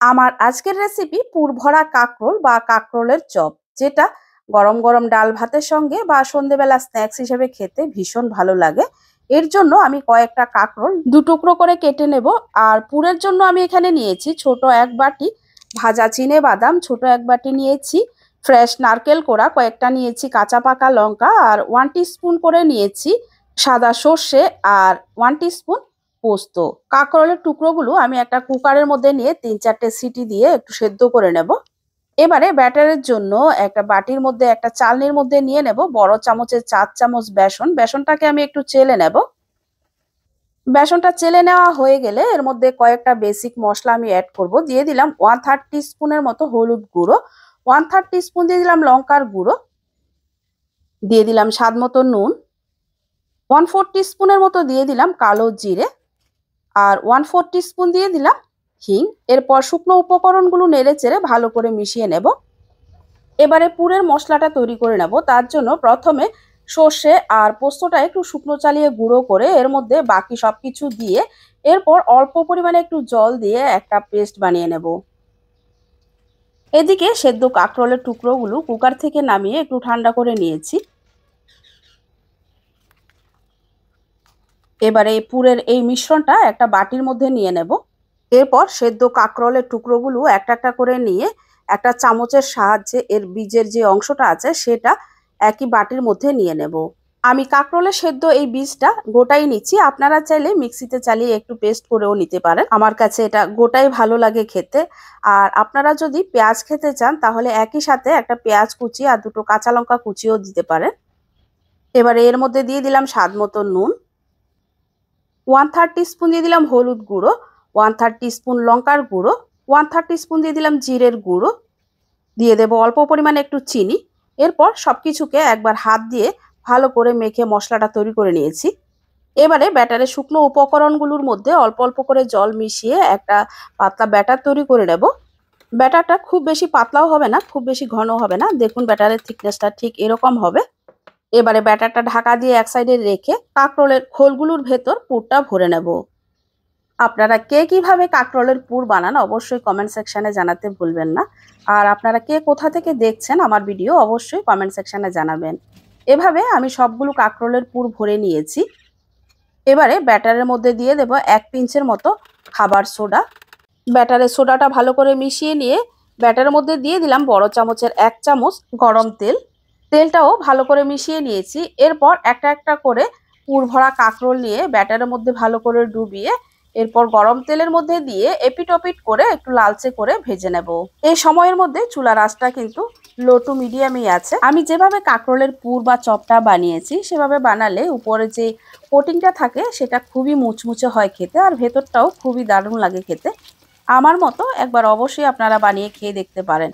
আমার আজকের রেসিপি পুরভরা কাঁকরোল বা কাঁকরোলের চপ, যেটা গরম গরম ডাল ভাতের সঙ্গে বা সন্ধেবেলা স্ন্যাক্স হিসেবে খেতে ভীষণ ভালো লাগে। এর জন্য আমি কয়েকটা কাঁকরোল দু টুকরো করে কেটে নেব। আর পুরের জন্য আমি এখানে নিয়েছি ছোট এক বাটি ভাজা চিনে বাদাম, ছোট এক বাটি নিয়েছি ফ্রেশ নারকেল কোড়া, কয়েকটা নিয়েছি কাঁচা পাকা লঙ্কা, আর 1 টিস্পুন করে নিয়েছি সাদা সর্ষে, আর 1 টিস্পুন পোস্ত। কাঁকরোলের টুকরোগুলো আমি একটা কুকারের মধ্যে নিয়ে 3-4টে সিটি দিয়ে একটু সেদ্ধ করে নেব। এবারে ব্যাটারের জন্য একটা বাটির মধ্যে একটা চালনির মধ্যে নিয়ে নেব বড় চামচের 4 চামচ বেসন। বেসনটাকে আমি একটু চেলে নেব। বেসনটা চেলে নেওয়া হয়ে গেলে এর মধ্যে কয়েকটা বেসিক মশলা আমি অ্যাড করব। দিয়ে দিলাম 1/3 টিস্পুনের মতো হলুদ গুঁড়ো, 1/3 টিস্পুন দিয়ে দিলাম লঙ্কার গুঁড়ো, দিয়ে দিলাম স্বাদ মতো নুন, 1/4 টিস্পুনের মতো দিয়ে দিলাম কালো জিরে, আর 1/4 টিস্পুন দিয়ে দিলাম হিং। এরপর শুকনো উপকরণগুলো নেড়ে চেড়ে ভালো করে মিশিয়ে নেব। এবারে পুরের মশলাটা তৈরি করে নেব। তার জন্য প্রথমে সর্ষে আর পোস্তটা একটু শুকনো চালিয়ে গুঁড়ো করে এর মধ্যে বাকি সবকিছু দিয়ে এরপর অল্প পরিমাণে একটু জল দিয়ে একটা পেস্ট বানিয়ে নেব। এদিকে সেদ্ধ কাঁকরোলের টুকরোগুলো কুকার থেকে নামিয়ে একটু ঠান্ডা করে নিয়েছি। এবারে পুরের এই মিশ্রণটা একটা বাটির মধ্যে নিয়ে নেব। এরপর সেদ্ধ কাঁকরোলের টুকরোগুলো একটা একটা করে নিয়ে একটা চামচের সাহায্যে এর বীজের যে অংশটা আছে সেটা একই বাটির মধ্যে নিয়ে নেব। আমি কাঁকরোলের সেদ্ধ এই বীজটা গোটাই নিচ্ছি, আপনারা চাইলে মিক্সিতে চালিয়ে একটু পেস্ট করেও নিতে পারেন। আমার কাছে এটা গোটাই ভালো লাগে খেতে। আর আপনারা যদি পেঁয়াজ খেতে চান তাহলে একই সাথে একটা পেঁয়াজ কুচি আর দুটো কাঁচা লঙ্কা কুচিও দিতে পারেন। এবারে এর মধ্যে দিয়ে দিলাম স্বাদ মতো নুন, 1/3 টিস্পুন দিয়ে দিলাম হলুদ গুঁড়ো, 1/3 টিস্পুন লঙ্কার গুঁড়ো, 1/3 টিস্পুন দিয়ে দিলাম জিরের গুঁড়ো, দিয়ে দেবো অল্প পরিমাণে একটু চিনি। এরপর সবকিছুকে একবার হাত দিয়ে ভালো করে মেখে মশলাটা তৈরি করে নিয়েছি। এবারে ব্যাটারের শুকনো উপকরণগুলোর মধ্যে অল্প অল্প করে জল মিশিয়ে একটা পাতলা ব্যাটার তৈরি করে নেব। ব্যাটারটা খুব বেশি পাতলাও হবে না, খুব বেশি ঘন হবে না। দেখুন ব্যাটারের থিকনেসটা ঠিক এরকম হবে। এবারে ব্যাটারটা ঢাকা দিয়ে এক সাইডে রেখে কাঁকরোলের খোলগুলোর ভেতর পুরটা ভরে নেব। আপনারা কে কিভাবে কাঁকরোলের পুর বানান অবশ্যই কমেন্ট সেকশনে জানাতে ভুলবেন না। আর আপনারা কে কোথা থেকে দেখছেন আমার ভিডিও অবশ্যই কমেন্ট সেকশনে জানাবেন। এভাবে আমি সবগুলো কাঁকরোলের পুর ভরে নিয়েছি। এবারে ব্যাটারের মধ্যে দিয়ে দেব 1 পিঞ্চের মতো খাবার সোডা। ব্যাটারের সোডাটা ভালো করে মিশিয়ে নিয়ে ব্যাটারের মধ্যে দিয়ে দিলাম বড় চামচের 1 চামচ গরম তেল। তেলটাও ভালো করে মিশিয়ে নিয়েছি। এরপর একটা একটা করে পুর ভরা কাঁকরোল নিয়ে ব্যাটারের মধ্যে ভালো করে ডুবিয়ে এরপর গরম তেলের মধ্যে দিয়ে এপিট ওপিট করে একটু লালচে করে ভেজে নেব। এই সময়ের মধ্যে চুলার আঁচটা কিন্তু লো টু মিডিয়ামই আছে। আমি যেভাবে কাঁকরোলের পুর বা চপটা বানিয়েছি সেভাবে বানালে উপরে যে কোটিংটা থাকে সেটা খুবই মুচমুচে হয় খেতে, আর ভেতরটাও খুবই দারুণ লাগে খেতে। আমার মতো একবার অবশ্যই আপনারা বানিয়ে খেয়ে দেখতে পারেন।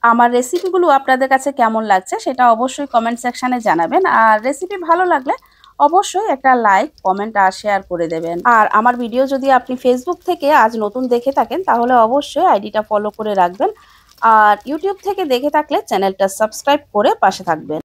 আমার রেসিপিগুলো আপনাদের কাছে কেমন লাগছে সেটা অবশ্যই কমেন্ট সেকশনে জানাবেন। আর রেসিপি ভালো লাগলে অবশ্যই একটা লাইক, কমেন্ট আর শেয়ার করে দেবেন। আর আমার ভিডিও যদি আপনি ফেসবুক থেকে আজ নতুন দেখে থাকেন তাহলে অবশ্যই আইডিটা ফলো করে রাখবেন। আর ইউটিউব থেকে দেখে থাকলে চ্যানেলটা সাবস্ক্রাইব করে পাশে থাকবেন।